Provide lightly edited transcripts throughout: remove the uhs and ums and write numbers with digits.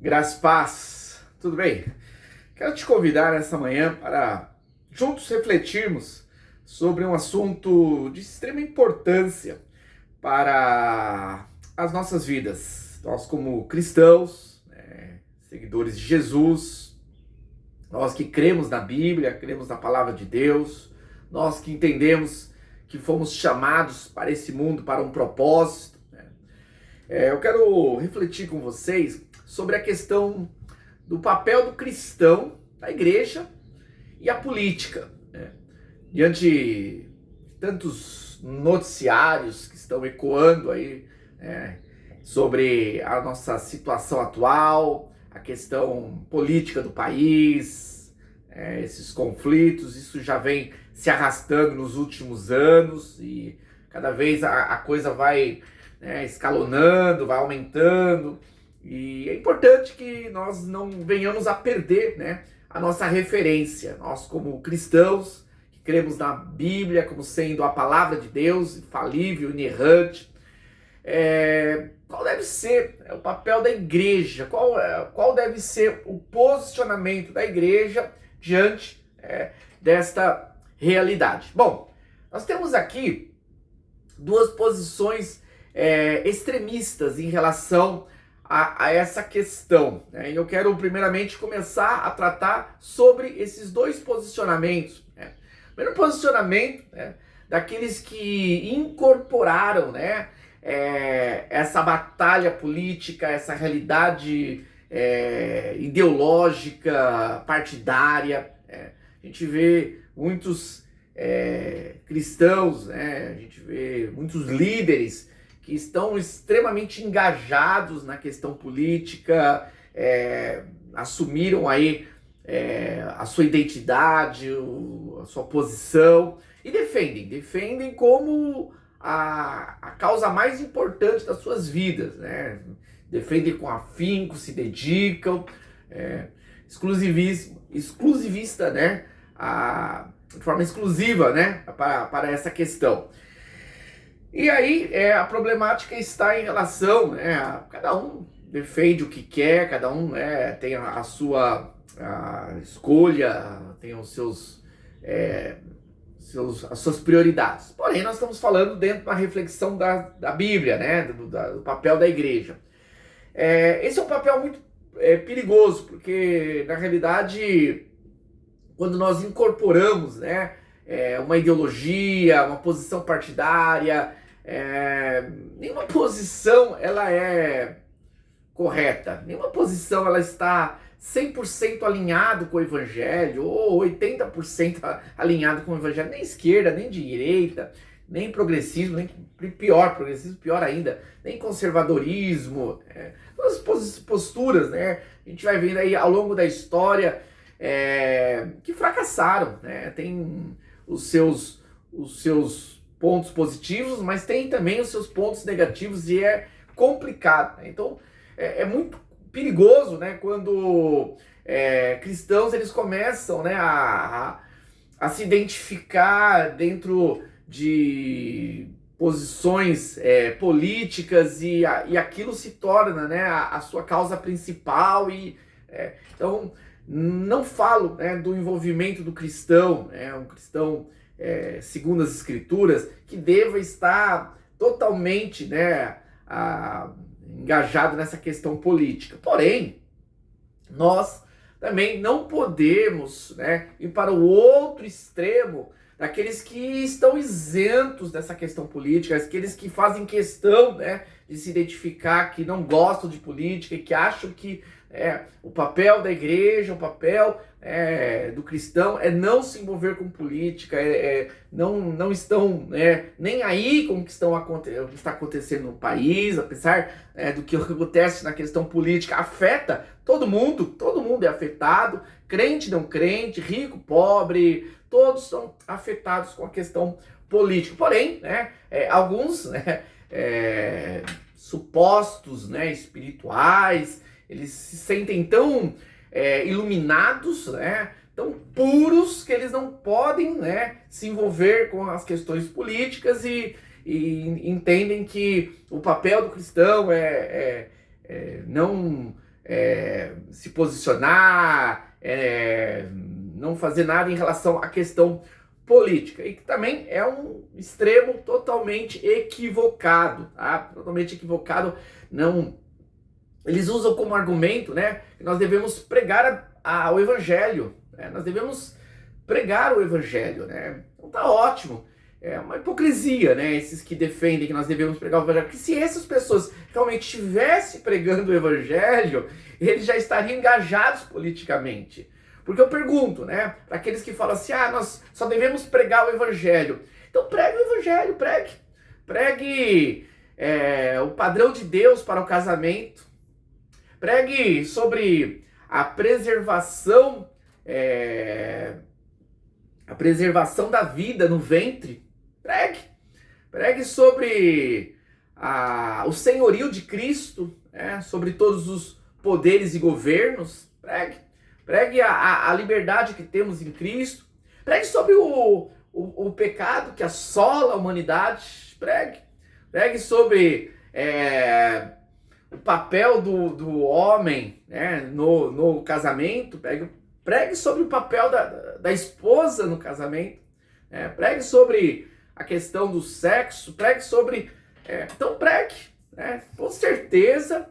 Graças e paz, tudo bem? Quero te convidar nessa manhã para juntos refletirmos sobre um assunto de extrema importância para as nossas vidas. Nós, como cristãos, seguidores de Jesus, nós que cremos na Bíblia, cremos na palavra de Deus, nós que entendemos que fomos chamados para esse mundo para um propósito. Eu quero refletir com vocês sobre a questão do papel do cristão, da igreja e a política, né? Diante de tantos noticiários que estão ecoando aí, sobre a nossa situação atual, a questão política do país, esses conflitos, isso já vem se arrastando nos últimos anos e cada vez a coisa vai escalonando, vai aumentando. E é importante que nós não venhamos a perder, a nossa referência. Nós, como cristãos, que cremos na Bíblia como sendo a palavra de Deus, infalível, inerrante, qual deve ser o papel da igreja? Qual deve ser o posicionamento da igreja diante desta realidade? Bom, nós temos aqui duas posições extremistas em relação a essa questão, né? E eu quero primeiramente começar a tratar sobre esses dois posicionamentos, né? O primeiro posicionamento, daqueles que incorporaram, essa batalha política, essa realidade ideológica, partidária. A gente vê muitos cristãos, a gente vê muitos líderes que estão extremamente engajados na questão política, assumiram aí a sua identidade, a sua posição e defendem como a causa mais importante das suas vidas, né? Defendem com afinco, se dedicam, exclusivista, de forma exclusiva, para essa questão. E aí a problemática está em relação, a cada um defende o que quer, cada um tem a sua escolha, tem os as suas prioridades. Porém, nós estamos falando dentro de uma reflexão da Bíblia, do papel da igreja. Esse é um papel muito perigoso, porque na realidade, quando nós incorporamos uma ideologia, uma posição partidária, nenhuma posição ela é correta, nenhuma posição ela está 100% alinhado com o evangelho, ou 80% alinhado com o evangelho, nem esquerda, nem direita, nem progressismo, nem progressismo pior ainda, nem conservadorismo, todas as posturas, a gente vai vendo aí ao longo da história que fracassaram, tem os seus pontos positivos, mas tem também os seus pontos negativos e é complicado, Então é muito perigoso, quando cristãos eles começam a se identificar dentro de posições políticas e aquilo se torna a sua causa principal então não falo do envolvimento do cristão, um cristão segundo as escrituras, que deva estar totalmente engajado nessa questão política. Porém, nós também não podemos ir para o outro extremo daqueles que estão isentos dessa questão política, aqueles que fazem questão de se identificar, que não gostam de política e que acham que o papel da igreja, o papel do cristão é não se envolver com política, não estão nem aí com o que está acontecendo no país, apesar do que acontece na questão política, afeta todo mundo é afetado, crente, não crente, rico, pobre, todos são afetados com a questão política. Porém, alguns supostos espirituais, eles se sentem tão iluminados, tão puros, que eles não podem se envolver com as questões políticas e entendem que o papel do cristão não se posicionar, não fazer nada em relação à questão política, e que também é um extremo totalmente equivocado, tá? Totalmente equivocado. Não, eles usam como argumento, né, que nós devemos pregar o evangelho, né? Nós devemos pregar o evangelho, né? Então tá ótimo. É uma hipocrisia, né? Esses que defendem que nós devemos pregar o evangelho. Porque se essas pessoas realmente estivessem pregando o evangelho, eles já estariam engajados politicamente. Porque eu pergunto, né? Para aqueles que falam assim, nós só devemos pregar o evangelho. Então pregue o evangelho, pregue. Pregue o padrão de Deus para o casamento. Pregue sobre a preservação da vida no ventre. Pregue sobre o senhorio de Cristo, sobre todos os poderes e governos. Pregue a liberdade que temos em Cristo. Pregue sobre o pecado que assola a humanidade. Pregue sobre o papel do homem, né, no casamento. Pregue sobre o papel da esposa no casamento. Pregue sobre a questão do sexo. Pregue sobre... então pregue. Com certeza,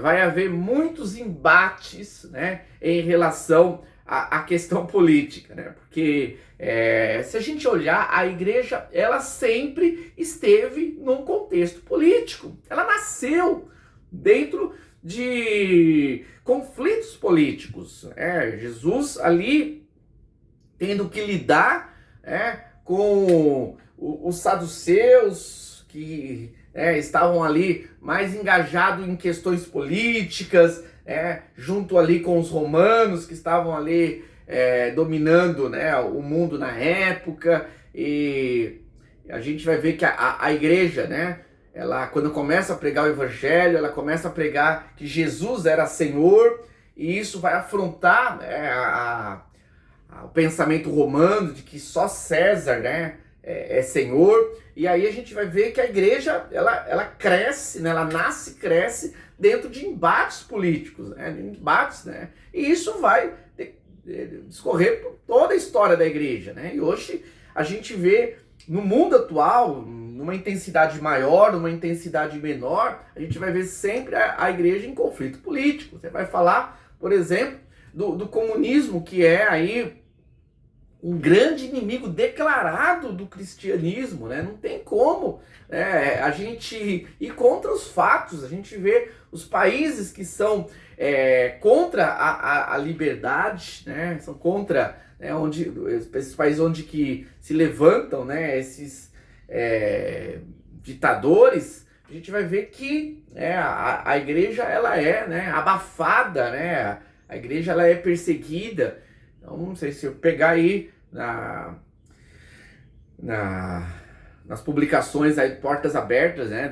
vai haver muitos embates, né, em relação à questão política, né? Porque se a gente olhar, a igreja, ela sempre esteve num contexto político. Ela nasceu dentro de conflitos políticos. Jesus ali tendo que lidar com os saduceus, que estavam ali mais engajados em questões políticas, junto ali com os romanos, que estavam ali dominando, né, o mundo na época. E a gente vai ver que a igreja, né, ela, quando começa a pregar o evangelho, ela começa a pregar que Jesus era Senhor, e isso vai afrontar, né, o pensamento romano de que só César, né, é Senhor. E aí a gente vai ver que a igreja, ela cresce, né, ela nasce e cresce dentro de embates políticos, né, e isso vai discorrer por toda a história da igreja, né? E hoje a gente vê no mundo atual, numa intensidade maior, numa intensidade menor, a gente vai ver sempre a igreja em conflito político. Você vai falar, por exemplo, do comunismo, que é aí um grande inimigo declarado do cristianismo, né? Não tem como a gente ir contra os fatos. A gente vê os países que são contra a liberdade, né? São contra, esses países onde que se levantam, né, esses ditadores. A gente vai ver que a igreja, ela é abafada, né? A igreja, ela é perseguida. Então, não sei se eu pegar aí nas publicações aí, Portas Abertas, né,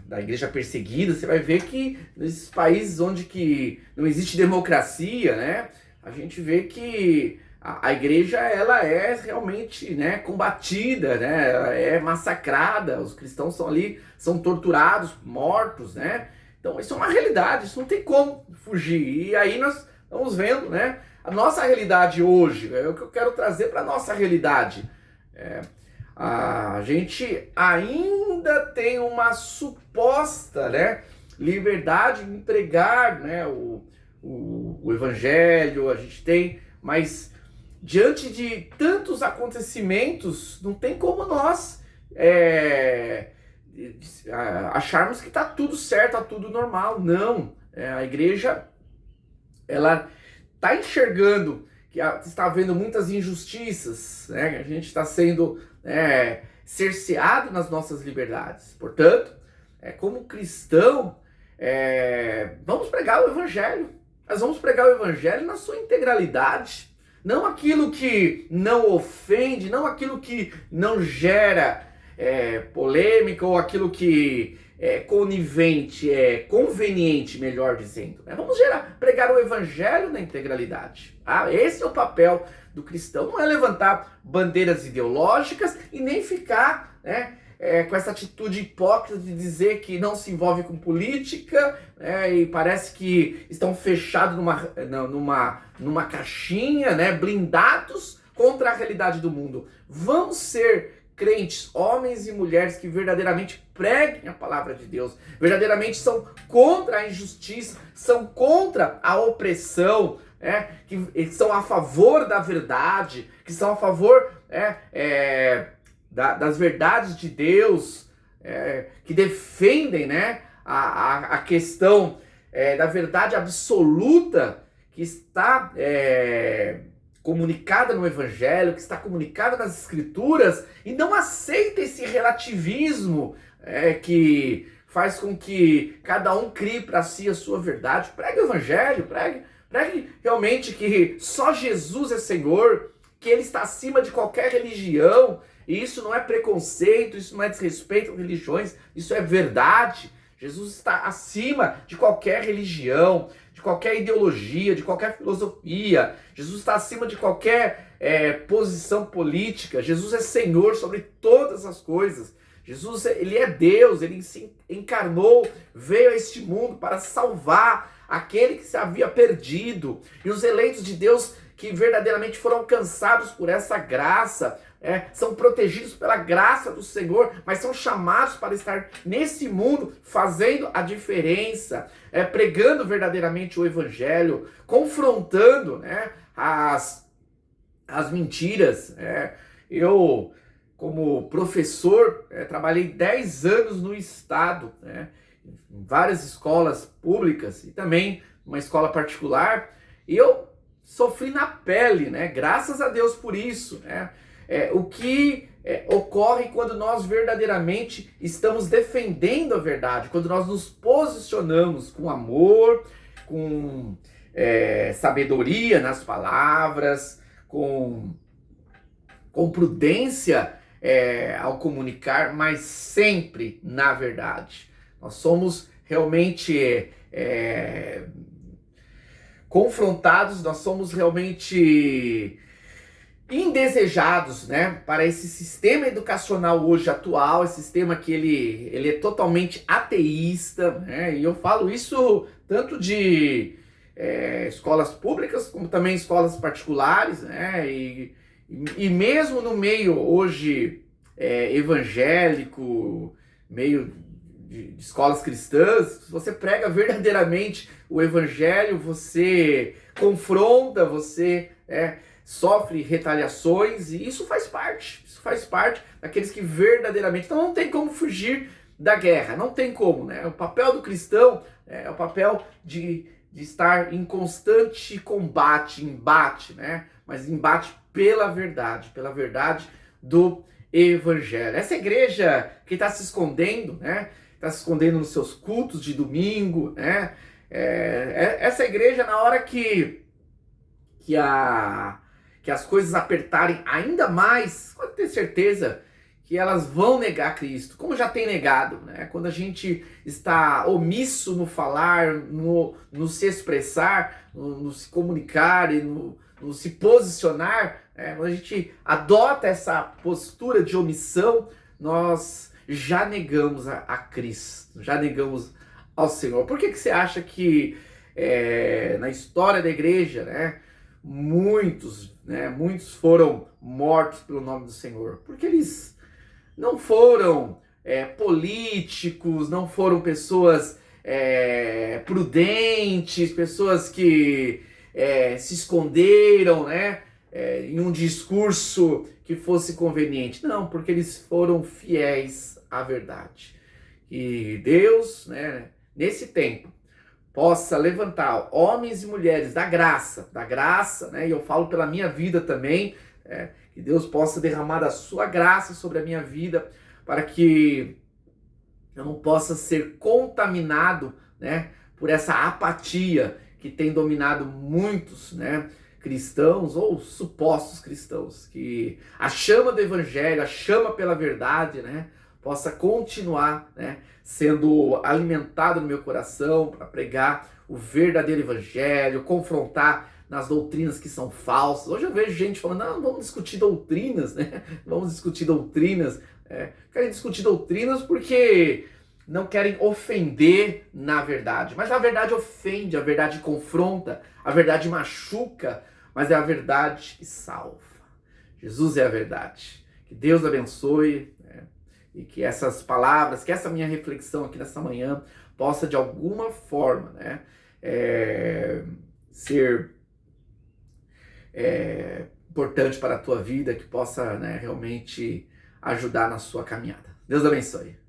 da igreja perseguida, você vai ver que nesses países onde que não existe democracia, né, a gente vê que a igreja, ela é realmente, né, combatida, né, ela é massacrada, os cristãos são torturados, mortos, né. Então isso é uma realidade, isso não tem como fugir. E aí nós estamos vendo, né, a nossa realidade hoje, é o que eu quero trazer para a nossa realidade. A gente ainda tem uma suposta, né, liberdade de pregar, né, o evangelho, a gente tem, mas diante de tantos acontecimentos, não tem como nós acharmos que está tudo certo, está tudo normal. Não, a igreja, ela está enxergando que está havendo muitas injustiças, né? A gente está sendo cerceado nas nossas liberdades. Portanto, como cristão, vamos pregar o evangelho. Nós vamos pregar o evangelho na sua integralidade. Não aquilo que não ofende, não aquilo que não gera polêmica, ou aquilo que conivente, conveniente, melhor dizendo. Vamos pregar o evangelho na integralidade. Esse é o papel do cristão. Não é levantar bandeiras ideológicas e nem ficar com essa atitude hipócrita de dizer que não se envolve com política, né, e parece que estão fechados numa caixinha, né, blindados contra a realidade do mundo. Vamos ser crentes, homens e mulheres que verdadeiramente preguem a palavra de Deus, verdadeiramente são contra a injustiça, são contra a opressão, que são a favor da verdade, que são a favor das verdades de Deus, que defendem, né, a questão da verdade absoluta que está comunicada no Evangelho, que está comunicada nas Escrituras, e não aceita esse relativismo que faz com que cada um crie para si a sua verdade. Pregue o Evangelho, pregue realmente que só Jesus é Senhor, que Ele está acima de qualquer religião, e isso não é preconceito, isso não é desrespeito às religiões, isso é verdade. Jesus está acima de qualquer religião, de qualquer ideologia, de qualquer filosofia. Jesus está acima de qualquer posição política. Jesus é Senhor sobre todas as coisas. Jesus, Ele é Deus, Ele se encarnou, veio a este mundo para salvar aquele que se havia perdido. E os eleitos de Deus que verdadeiramente foram alcançados por essa graça, são protegidos pela graça do Senhor, mas são chamados para estar nesse mundo fazendo a diferença, pregando verdadeiramente o Evangelho, confrontando, né, as mentiras. Eu, como professor, trabalhei 10 anos no estado, em várias escolas públicas e também uma escola particular, e eu sofri na pele, né? Graças a Deus por isso, né? O que ocorre quando nós verdadeiramente estamos defendendo a verdade, quando nós nos posicionamos com amor, com sabedoria nas palavras, com prudência ao comunicar, mas sempre na verdade. Nós somos realmente confrontados, nós somos realmente indesejados, né, para esse sistema educacional hoje atual, esse sistema que ele é totalmente ateísta, né, e eu falo isso tanto de escolas públicas como também escolas particulares, né, e mesmo no meio hoje evangélico, meio de escolas cristãs, se você prega verdadeiramente o Evangelho, você confronta, você sofre retaliações, e isso faz parte daqueles que verdadeiramente... Então não tem como fugir da guerra, não tem como, né? O papel do cristão é o papel de estar em constante combate, embate, né? Mas embate pela verdade do Evangelho. Essa igreja que está se escondendo, né? Está se escondendo nos seus cultos de domingo, né? Essa igreja, na hora que as coisas apertarem ainda mais, pode ter certeza que elas vão negar Cristo, como já tem negado, né? Quando a gente está omisso no falar, no se expressar, no se comunicar e no se posicionar, quando a gente adota essa postura de omissão, nós já negamos a Cristo, já negamos ao Senhor. Por que você acha que na história da igreja, né, muitos foram mortos pelo nome do Senhor? Porque eles não foram políticos, não foram pessoas prudentes, pessoas que se esconderam, né, em um discurso que fosse conveniente. Não, porque eles foram fiéis à verdade. E Deus, né, nesse tempo, possa levantar homens e mulheres da graça, né, e eu falo pela minha vida também, que Deus possa derramar a sua graça sobre a minha vida, para que eu não possa ser contaminado, né, por essa apatia que tem dominado muitos, né, cristãos ou supostos cristãos, que a chama do Evangelho, a chama pela verdade, né, possa continuar, né, sendo alimentado no meu coração para pregar o verdadeiro Evangelho, confrontar nas doutrinas que são falsas. Hoje eu vejo gente falando, não, vamos discutir doutrinas, né? Vamos discutir doutrinas. Querem discutir doutrinas porque não querem ofender na verdade. Mas a verdade ofende, a verdade confronta, a verdade machuca, mas é a verdade que salva. Jesus é a verdade. Que Deus abençoe, né? E que essas palavras, que essa minha reflexão aqui nessa manhã possa de alguma forma, né, ser importante para a tua vida, que possa, né, realmente ajudar na sua caminhada. Deus abençoe.